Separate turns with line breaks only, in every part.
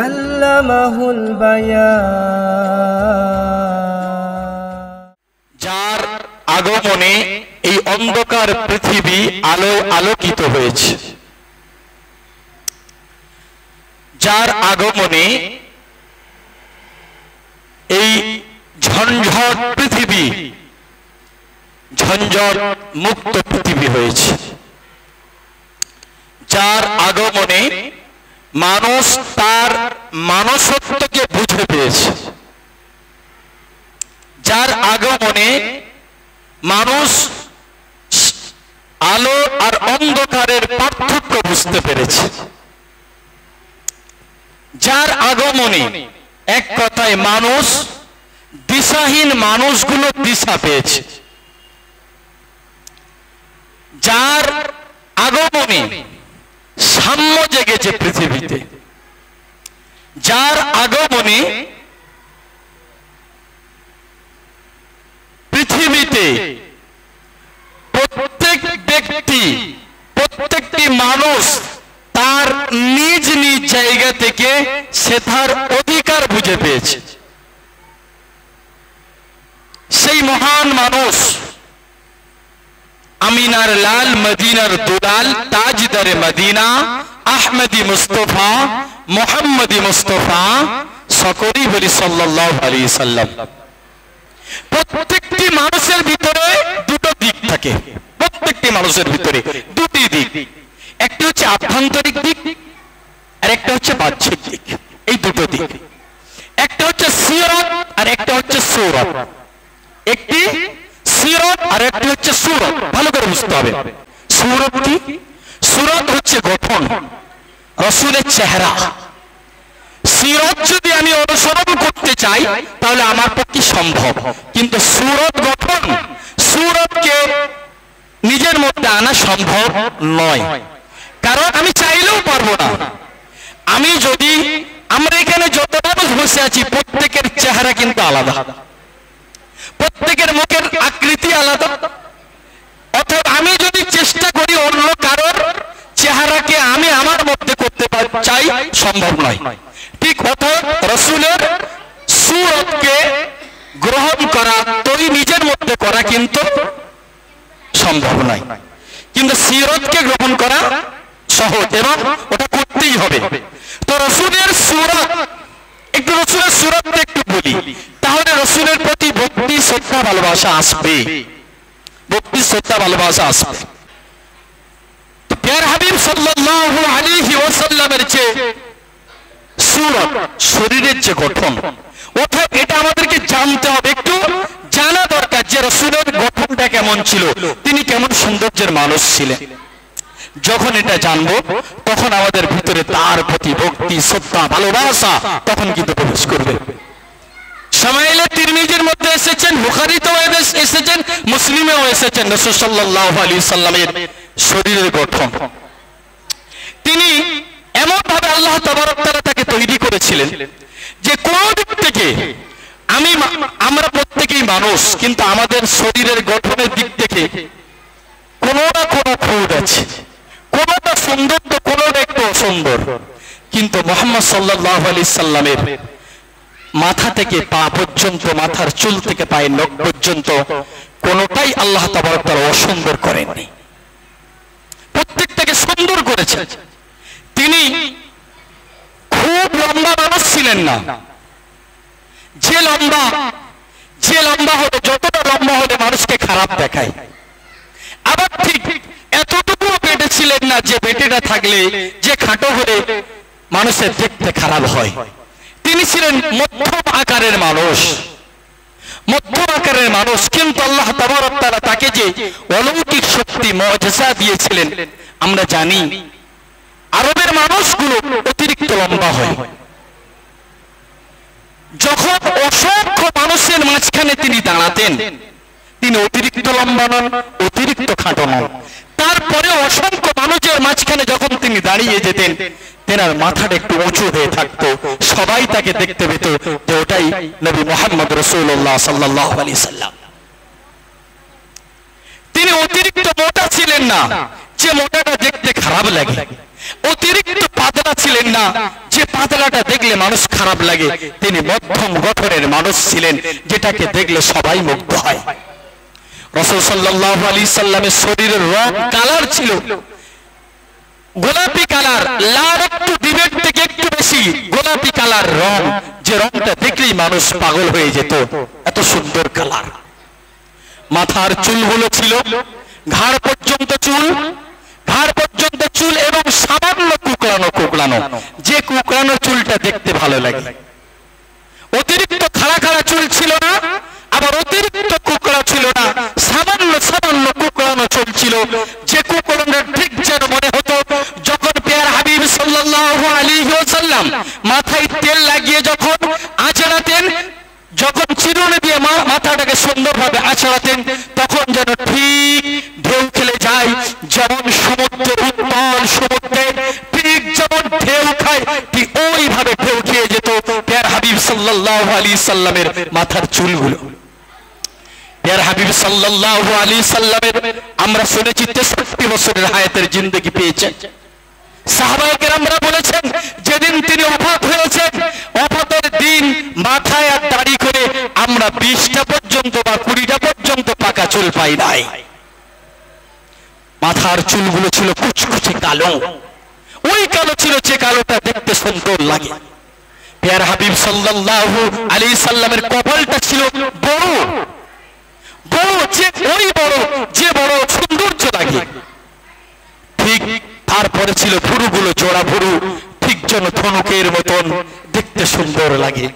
আল্লামাহুল বায়ান।
যার আগমনে এই অন্ধকার পৃথিবী আলোয় আলোকিত হয়েছে, যার আগমনে এই ঝঞ্ঝট পৃথিবী ঝঞ্ঝট মুক্ত পৃথিবী হয়েছে, যার আগমনে মানুষ তার মানসত্বকে বুঝে পেয়েছে, যার আগমনে মানুষ আলো আর অন্ধকারের পার্থক্য বুঝতে পেরেছে, যার আগমনে এক কথায় মানুষ দিশাহীন মানুষগুলো দিশা পেয়েছে, যার আগমনে সাম্য জেগেছে পৃথিবীতে, যার আগমনে পৃথিবীতে প্রত্যেক ব্যক্তি প্রত্যেকটি মানুষ তার নিজ নিজ জায়গা থেকে সে তার অধিকার বুঝে পেয়েছে। সেই মহান মানুষ আমিনার লাল মদিনার দুলাল তাজদারে মদিনা আহমদি মুস্তফা মোহাম্মদী মুস্তফা সকলেই বলি সাল্লাল্লাহু আলাইহি সাল্লাম। প্রত্যেকটি মানুষের ভিতরে দুটো দিক থাকে, প্রত্যেকটি মানুষের ভিতরে দুটি দিক, একটি হচ্ছে আভ্যন্তরিক দিক আর একটা হচ্ছে বাহ্যিক দিক। এই দুটো দিক, একটা হচ্ছে সিরাত আর একটা হচ্ছে সূরত। একটি সিরাত আর একটি হচ্ছে সূরত। ভালো করে বুঝতে হবে সূরত কি। সূরত হচ্ছে গঠন, রাসূলের চেহারা। সিরাত যদি আমি অনুসরণ করতে চাই তাহলে আমার পক্ষে সম্ভব, কিন্তু সূরত গঠন, সূরতকে নিজের মধ্যে আনা সম্ভব নয়, কারণ আমি চাইলেও পারবো না। আমি যদি আমরা এখানে যত মানুষ বসে আছি প্রত্যেকের চেহারা কিন্তু আলাদা, প্রত্যেকের মুখের আকৃতি আলাদা, অর্থাৎ আমি যদি চেষ্টা করি অন্য কারোর চেহারাকে আমি আমার মধ্যে করতে চাই সম্ভব নয়। ঠিক অর্থাৎ রাসূলের সূরতকে গ্রহণ করা তোই নিজের মধ্যে করা কিন্তু সম্ভব নয়, কিন্তু সিরাতকে গ্রহণ করা সহজ এবং ওটা করতেই হবে। তো রাসূলের সূরত, একটু রাসূলের সূরতটা একটু বলি, তাহলে রাসূলের প্রতি ভক্তি শ্রদ্ধা ভালোবাসা আসবে, ভক্তি শ্রদ্ধা ভালোবাসা আসবে। তো প্যারা হাবিব সাল্লাল্লাহু আলাইহি ওয়াসাল্লামের যে সূরত, শরীরের যে গঠন, অর্থাৎ এটা আমাদেরকে জানতে হবে, একটু জানা দরকার যে রাসূলের গঠনটা কেমন ছিল, তিনি কেমন সৌন্দর্যের মানুষ ছিলেন। যখন এটা জানবো তখন আমাদের ভিতরে তার প্রতি ভক্তি শ্রদ্ধা ভালোবাসা তখন কিন্তু প্রবেশ করবে। শামাইলে তিরমিজির মধ্যে এসেছেন, বুখারীতেও এসেছেন, মুসলিমেও এসেছেন রাসূল সাল্লাল্লাহু আলাইহি সাল্লামের শরীরের গঠন। তিনি এমন ভাবে আল্লাহ তাবারক তাআলা তাকে তৈরি করেছিলেন যে কোন দিক থেকে আমরা প্রত্যেকেই মানুষ, কিন্তু আমাদের শরীরের গঠনের দিক থেকে কোনো না কোনো খুঁত আছে, কোনোটা সুন্দর তো কোনোটা একটু অসুন্দর, কিন্তু মুহাম্মদ সাল্লাল্লাহু আলাইহি সাল্লামের মাথা থেকে পা পর্যন্ত, মাথার চুল থেকে পায়ের নখ পর্যন্ত কোনোটাই আল্লাহ তাবারক তাআলা অসুন্দর করেননি, প্রত্যেকটাকে সুন্দর করেছেন। তিনি খুব লম্বা মানুষ ছিলেন না, যে লম্বা হলে, যতটা লম্বা হলে মানুষকে খারাপ দেখায়, আবার ঠিক এতটুকু পেটে ছিলেন না যে পেটেটা থাকলে, যে খাটো হলে মানুষের দেখতে খারাপ হয়। তিনি ছিলেন মধ্যম আকারের মানুষ, মধ্যম আকারের মানুষ, কিন্তু আল্লাহ তাবারক তাআলা তাকে যে অলৌকিক শক্তি মুআজিজা দিয়েছিলেন, আমরা জানি আরবের মানুষগুলো অতিরিক্ত লম্বা হয়। যখন অসংখ্য মানুষের মাঝখানে তিনি দাঁড়াতেন, তিনি অতিরিক্ত লম্বা নন, অতিরিক্ত খাটো নন, তারপরে অসংখ্য মানুষের মাঝখানে যখন তিনি দাঁড়িয়ে যেতেন, তেনার মাথাটা একটু উঁচু হয়ে থাকতো, সবাই তাকে দেখতে পেত যে ওটাই নবী মুহাম্মদ রাসূলুল্লাহ সাল্লাল্লাহু আলাইহি সাল্লাম। তিনি অতিরিক্ত মোটা ছিলেন না, যে মোটাটা দেখতে খারাপ লাগে, অতিরিক্ত পাতলা ছিলেন না যে পাতলাটা দেখলে মানুষ খারাপ লাগে, তিনি মধ্যম গঠনের মানুষ ছিলেন যেটাকে দেখলে সবাই মুগ্ধ হয়। রাসূল সাল্লাল্লাহু আলাইহি সাল্লামের শরীরের রং কালার ছিল গোলাপি কালার, লাল একটু ডিমের থেকে একটু বেশি গোলাপি কালার রং, যে রংটা দেখলেই মানুষ পাগল হয়ে যেত, এত সুন্দর কালার। মাথার চুলগুলো ছিল ঘাড় পর্যন্ত চুল, ঘাড় পর্যন্ত চুল এবং সামান্য কুকড়ানো কুকড়ানো, যে কুকড়ানো চুলটা দেখতে ভালো লাগে। অতিরিক্ত খাড়া খাড়া চুল ছিল না, আবার অতিরিক্ত কুকড়া ছিল না, সামান্য সামান্য কুকড়ানো চুল ছিল, যে কুকড়ানো ঠিক যেন মনে হতো যখন প্যার হাবিব সাল্লাল্লাহু আলাইহি ওয়াসাল্লাম মাথায় তেল লাগিয়ে যখন আঁচড়াতেন, যখন চিরুনি দিয়ে মাথাটাকে সুন্দরভাবে আঁচড়াতেন, তখন যেন ঠিক ঢেউ খেলে যায়, যেমন সমুদ্রের উত্তাল সমুদ্রে ঠিক যেমন ঢেউ খায়, ঠিক ওইভাবে ঢেউ খেয়ে যেত প্যার হাবিব সাল্লাল্লাহু আলাইহি সাল্লামের মাথার চুলগুলো। প্যার হাবিব সাল্লাল্লাহু আলাইহি সাল্লামের আমরা শুনেছি 63 বছরের হায়াতের জিন্দেগি পেয়েছেন। সাহাবায়ে কেরামরা বলেছেন যেদিন তিনি ওফাত হয়েছেন, ওফাতের দিন মাথায় আর দাড়ি করে আমরা 20টা পর্যন্ত বা 20টা পর্যন্ত পাকা চুল পাই নাই। মাথার চুলগুলো ছিল কুচকুচে কালো, ওই কালো ছিল যে কালোটা দেখতে সুন্দর লাগে। প্যার হাবিব সাল্লাল্লাহু আলাইহি সাল্লামের কপালটা ছিল বড় বড়, যে ওই বড় যে বড় সৌন্দর্য লাগে। ঠিক তারপরে ছিল ভুরুগুলো জোড়া ভুরু, ঠিক যেন ধনুকের মতন দেখতে সুন্দর লাগে।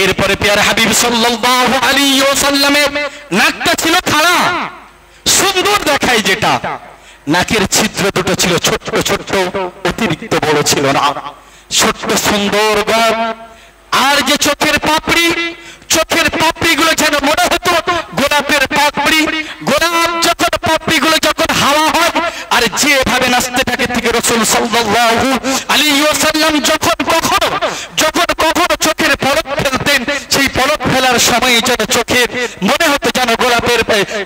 এরপরে প্যার হাবিব সাল্লাল্লাহু আলাইহি ওয়াসাল্লামের নাকটা ছিল খাড়া, সুন্দর দেখায় যেটা, নাকের ছিদ্র দুটো ছিল ছোট্ট ছোট্ট, অতিরিক্ত বড় ছিল না, ছোট্ট সুন্দর গম। আর যে চোখের পাপড়ি, চোখের পাপড়িগুলো যেন মনে হতো গোলাপের পাপড়ি। গোলাপ যখন পাপড়িগুলো যখন হাওয়া হয় আর যেভাবে নাচতে থাকে, থেকে রাসূল সাল্লাল্লাহু আলাইহি ওয়াসাল্লাম যখন কখনো চোখের পলক ফেলতেন, সেই পলক ফেলার সময় যেন চোখের মনে হতো যেন গোলাপের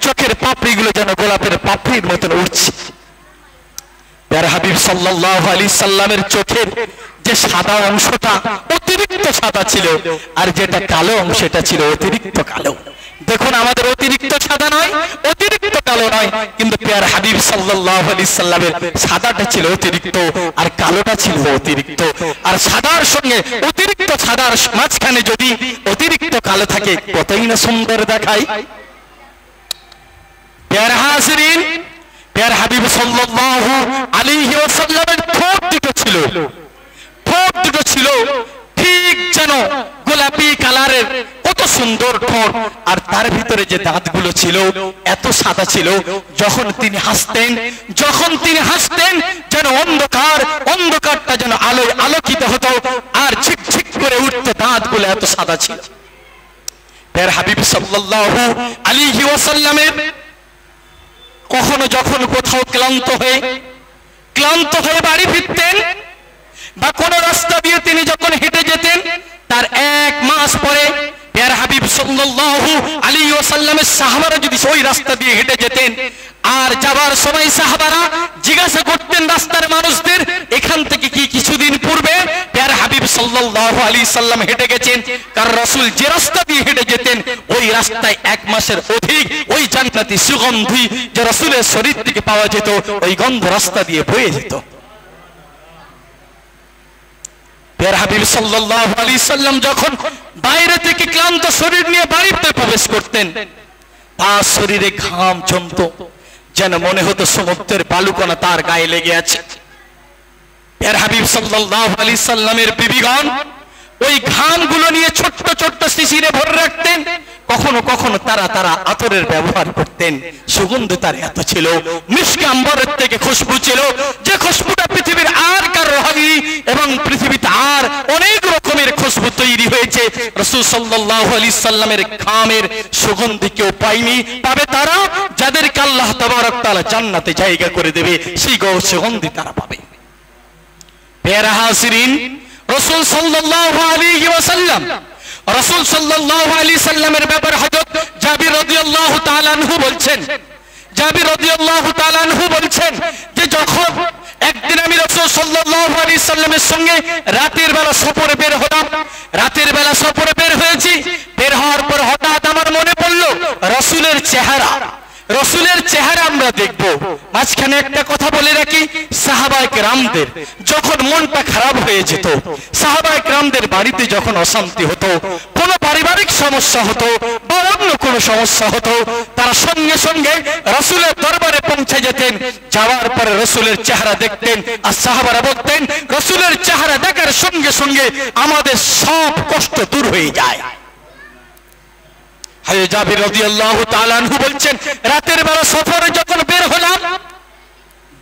চোখের পাপড়িগুলো যেন গোলাপের পাপড়ির মতন উঠছে। প্যার হাবিব সাল্লাল্লাহু আলাইহি সাল্লামের চোখের যে সাদা অংশটা অতিরিক্ত সাদা ছিল, আর যেটা কালো অংশটা ছিল অতিরিক্ত কালো। দেখুন আমাদের অতিরিক্ত সাদা নয়, অতিরিক্ত কালো নয়, কিন্তু প্যার হাবিব সাল্লাল্লাহু আলাইহি সাল্লামের সাদাটা ছিল অতিরিক্ত আর কালোটা ছিল অতিরিক্ত। আর সাদার সঙ্গে অতিরিক্ত সাদার মাঝখানে যদি অতিরিক্ত কালো থাকে, কতই না সুন্দর দেখায়। প্যার হাজিরিন, প্যার হাবিব সাল্লাল্লাহু আলাইহি ওয়াসাল্লামের ঠোঁট দুটো ছিল ঠিক যেন গোলাপি কালারের, কত সুন্দর ঠোঁট। আর তার ভিতরে যে দাঁতগুলো ছিল এত সাদা ছিল, যখন তিনি হাসতেন যেন অন্ধকারটা যেন আলোয় আলোকিত হতো আর ঝিকঝিক করে উঠতো, দাঁতগুলো এত সাদা ছিল। প্যার হাবিব সাল্লাল্লাহু আলাইহি ওয়াসাল্লামের কখনো যখন কোথাও ক্লান্ত হয়ে বাড়ি ফিরতেন, বা কোন রাস্তা দিয়ে তিনি যখন হেঁটে যেতেন, তার 1 মাস পরে প্যার হাবিব সাল্লাল্লাহু আলাইহি ওয়াসাল্লামের সাহাবারা যদি ওই রাস্তা দিয়ে হেঁটে যেতেন, আর যাবার সময় সাহাবারা জিজ্ঞাসা করতেন রাস্তার মানুষদের, এখান থেকে কি কিছুদিন পূর্বে প্যার হাবিব সাল্লাল্লাহু আলাইহি সাল্লাম হেঁটে গেছেন? কারণ রাসূল যে রাস্তা দিয়ে হেঁটে যেতেন ওই রাস্তায় 1 মাসের অধিক ওই জান্নাতি সুগন্ধি যে রাসূলের শরীর থেকে পাওয়া যেত, ওই গন্ধ রাস্তা দিয়ে বয়ে যেত। প্যার হাবিব সাল্লাল্লাহু আলাইহি সাল্লাম যখন বাইরে থেকে ক্লান্ত শরীর নিয়ে বাড়িতে প্রবেশ করতেন, তার শরীরে ঘাম জমতো, যেন মনে হতো সমুদ্রের বালুকণা তার গায়ে লেগে আছে। প্যার হাবিব সাল্লাল্লাহু আলাইহি সাল্লামের বিবিগণ ওই ঘামগুলো নিয়ে ছোট্ট ছোট্ট শিশিরে ভরে রাখতেন। কখনো কখনো তারা আতরের ব্যবহার করতেন, সুগন্ধ তার এত ছিল, মিশকে আম্বরের থেকে খুশবু ছিল, যে খুশবুটা পৃথিবীর আর কার হয়নি, এবং পৃথিবীতে আর অনেক রকমের খুশবু তৈরি হয়েছে, রাসূল সাল্লাল্লাহু আলাইহি সাল্লামের ঘামের সুগন্ধি কেউ পায়নি। পাবে তারা যাদেরকে আল্লাহ তাবারক তাআলা জান্নাতে জায়গা করে দেবে, সেই সুগন্ধি তারা পাবে। প্যারা হাজিরিন, রাসূল সাল্লাল্লাহু আলাইহি ওয়াসাল্লাম রাসূল সাল্লাল্লাহু আলাইহি সাল্লামের ব্যাপারে হযরত জাবির রাদিয়াল্লাহু তাআলা আনহু বলছেন জাবির রাদিয়াল্লাহু তাআলা আনহু বলছেন যে যখন একদিন আমি রাসূল সাল্লাল্লাহু আলাইহি সাল্লামের সঙ্গে রাতের বেলা সফরে বের হলাম, রাতের বেলা সফরে বের হয়েছি, বের হওয়ার পর হঠাৎ আমার মনে পড়লো রাসূলের চেহারা, রাসূলের চেহারা আমরা দেখব। মাঝখানে একটা কথা বলে রাখি, সাহাবায়ে কেরামদের যখন মনটা খারাপ হয়ে যেত, সাহাবায়ে কেরামদের বাড়িতে যখন অশান্তি হতো, কোনো পারিবারিক সমস্যা হতো বা অন্য কোনো সমস্যা হতো, তারা সঙ্গে সঙ্গে রাসূলের দরবারে পৌঁছে যেতেন। যাওয়ার পরে রাসূলের চেহারা দেখতেন আর সাহাবারা বলতেন রাসূলের চেহারা দেখার সঙ্গে সঙ্গে আমাদের সব কষ্ট দূর হয়ে যায়। জাবির রাদিয়াল্লাহু তাআলা আনহু বলছেন রাতের বেলা সফরে যখন বের হলাম,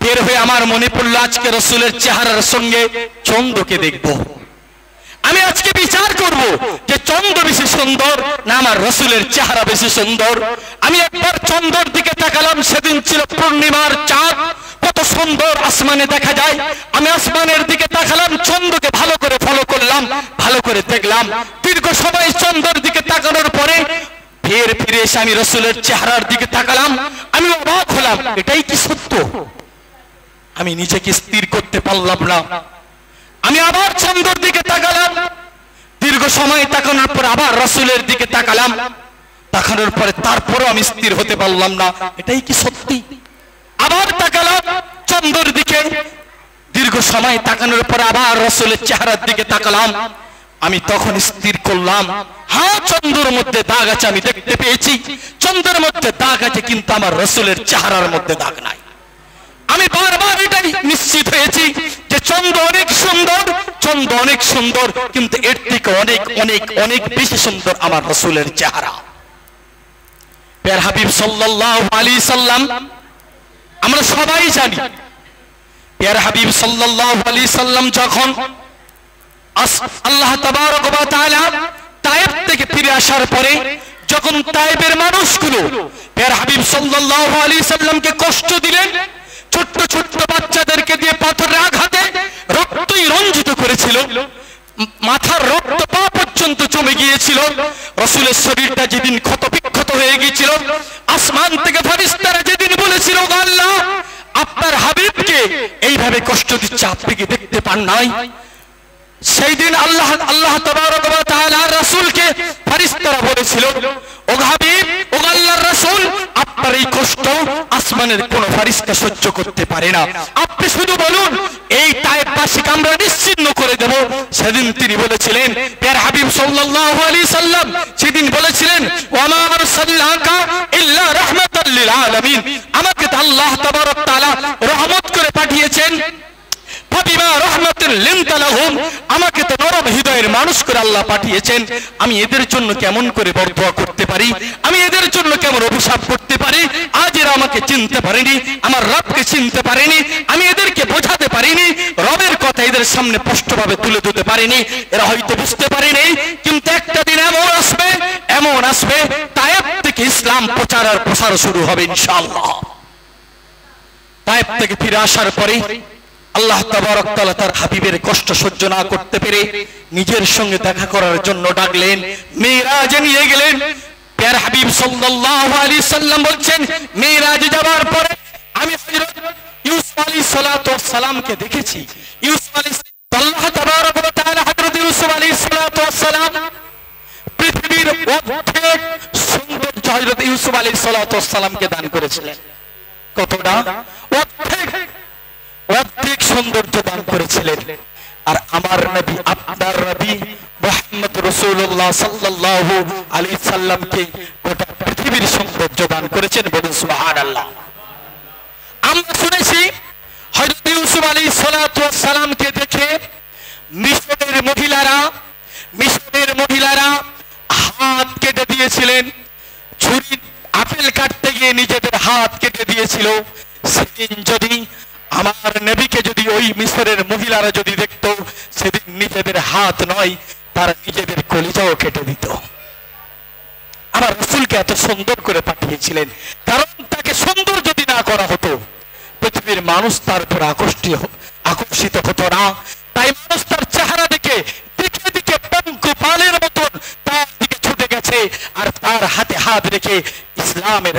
বের হয়ে আমার মনে পড়লো আজকে রাসূলের চেহারার সঙ্গে চন্দ্রকে দেখব। আমি আজকে বিচার করব যে চন্দ্র বেশি সুন্দর না আমার রাসূলের চেহারা বেশি সুন্দর। আমি একবার চন্দ্রের দিকে তাকালাম, সেদিন ছিল পূর্ণিমার চাঁদ, কত সুন্দর আসমানে দেখা যায়। আমি আসমানের দিকে তাকালাম, চন্দ্রকে ভালো করে ফলো করলাম, ভালো করে দেখলাম। দীর্ঘ সময় চন্দ্রের দিকে তাকানোর পরে ফের ফিরে এসে আমি রাসূলের চেহারার দিকে তাকালাম, আমি অবাক হলাম, এটাই কি সত্য? আমি নিজেকে স্থির করতে পারলাম না। আমি আবার চন্দ্রের দিকে তাকালাম, দীর্ঘ সময় তাকানোর পর আবার রাসূলের দিকে তাকালাম, তাকানোর পরে তারপরও আমি স্থির হতে পারলাম না, এটাই কি সত্যি? আবার তাকালাম চন্দ্রের দিকে, দীর্ঘ সময় তাকানোর পর আবার রাসূলের চেহারার দিকে তাকালাম। আমি তখন স্থির করলাম, হ্যাঁ চন্দ্রের মধ্যে দাগ আছে, আমি দেখতে পেয়েছি চন্দ্রের মধ্যে দাগ আছে, কিন্তু আমার রাসূলের চেহারার মধ্যে দাগ নাই। আমি বারবার এটাই নিশ্চিত হয়েছি যে চন্দ্র অনেক সুন্দর, চন্দ্র অনেক সুন্দর, কিন্তু এর থেকে অনেক অনেক অনেক বেশি সুন্দর আমার রাসূলের চেহারা। প্যার হাবিব সাল্লাল্লাহু আলাইহি সাল্লাম আমরা সবাই জানি, প্যার হাবিব সাল্লাল্লাহু আলাইহি সাল্লাম যখন আল্লাহ তাবারক ওয়া তাআলা তায়েফ থেকে ফিরে আসার পরে যখন তায়েফের মানুষগুলো প্যার হাবিব সাল্লাল্লাহু আলাইহি সাল্লামকে কষ্ট দিলেন, ছোট্ট ছোট্ট বাচ্চাদেরকে দিয়ে পাথরের আঘাতে রক্তই রঞ্জিত করেছিল, মাথার রক্ত পা পর্যন্ত জমে গিয়েছিল, রাসূলের শরীরটা যেদিন ক্ষতবিক্ষত হয়ে গিয়েছিল, আসমান থেকে ফেরেশতারা যেদিন বলেছিল আল্লাহ আপনার হাবিবকে এইভাবে কষ্ট দিচ্ছে, আপনি কি দেখতে পান নাই? সেই দিন আল্লাহ তাবারক ওয়া তাআলা রাসূলকে ফেরেশতারা বলেছিল, ও হাবিব, ও আল্লাহর রাসূল, আপনার এই কষ্ট আসমানের কোন ফেরেশতা সহ্য করতে পারে না, আপনি শুধু বলুন এই তায়েফবাসীকে আমরা নিশ্চিহ্ন করে দেব। সেদিন তিনি বলেছিলেন, প্যার হাবিব সাল্লাল্লাহু আলাইহি সাল্লাম সেদিন বলেছিলেন, ওয়া মা আরসালনাকা ইল্লা রাহমাতাল লিল আলামিন, আমাকে তো আল্লাহ তাবারক তাআলা রহমত করে পাঠিয়েছেন, আমাকে তো নরম হৃদয়ের মানুষ করে আল্লাহ পাঠিয়েছেন। আমি এদের জন্য কেমন করে বরদোয়া করতে পারি, আমি এদের জন্য কেমন অভিশাপ করতে পারি? আজ এরা আমাকে চিনতে পারেনি, আমার রবকে চিনতে পারেনি, আমি এদেরকে বোঝাতে পারিনি, রবের কথা এদের সামনে স্পষ্টভাবে তুলে ধরতে পারিনি, এরা হয়তো বুঝতে পারেনি। কিন্তু একটা দিন এমন আসবে, এমন আসবে তায়েফ থেকে ইসলাম প্রচার আর প্রসার শুরু হবে ইনশাআল্লাহ। তায়েফ থেকে ফিরে আসার পরে আল্লাহ তাবারক তাআলা তার হাবিবের কষ্ট সহ্য না করতে পেরে নিজের সঙ্গে দেখা করার জন্য ডাকলেন, মিরাজে নিয়ে গেলেন। প্যার হাবিব সাল্লাল্লাহু আলাইহি সাল্লাম বলছেন, মিরাজে যাওয়ার পরে আমি হযরত ইউসুফ আলাইহিস সালাতু ওয়াস সালামকে দেখেছি। ইউসুফ আলাইহিস আল্লাহ তাবারক ওয়া তাআলা হযরত ইউসুফ আলাইহিস সালাতু ওয়াস সালাম পৃথিবীর অর্ধেক সৌন্দর্য হযরত ইউসুফ আলাইহিস সালাতু ওয়াস সালামকে দান করেছিলেন। কতটা? অর্ধেক সৌন্দর্য দান করেছিলেন। আর আমার নবী, আপনার নবী মুহাম্মদ রাসূলুল্লাহ সাল্লাল্লাহু আলাইহি সাল্লামকে গোটা পৃথিবীর সৌন্দর্য দান করেছেন, বলুন সুবহানাল্লাহ। আমরা শুনেছি হযরত ইউসুফ আলাইহিস সালাতু ওয়াস সালামকে দেখে মিশরের মহিলারা হাত কেটে দিয়েছিলেন, ছুরি আপেল কাটতে গিয়ে নিজেদের হাত কেটে দিয়েছিল। সেদিন যদি আমার নবীকে যদি ওই মিশরের মহিলারা যদি দেখতো, সেদিন নিজেদের হাত নয়, তারা নিজেদের কলিজাও কেটে দিত। আমার রাসূলকে এত সুন্দর করে পাঠিয়েছিলেন, কারণ তাকে সুন্দর যদি না করা হতো পৃথিবীর মানুষ তার উপর আকর্ষিত হতো না। তাই মানুষ তার চেহারা দেখে দিকে দিকে পঙ্কুপালের মতন তার দিকে ছুটে গেছে, আর তার হাতে হাত রেখে ইসলামের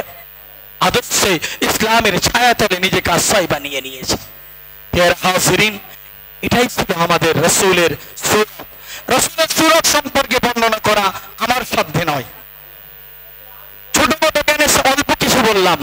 আদর্শ এসে ইসলামের ছায়াতলে নিজেকে আশ্রয় বানিয়ে নিয়েছে। প্রিয় হাজিরিন, এটাই ছিল আমাদের রাসূলের সুরত। রাসূলের সুরত সম্পর্কে বর্ণনা করা আমার সাধ্যে নয়, ছোট ছোট জ্ঞানে অল্প কিছু বললাম।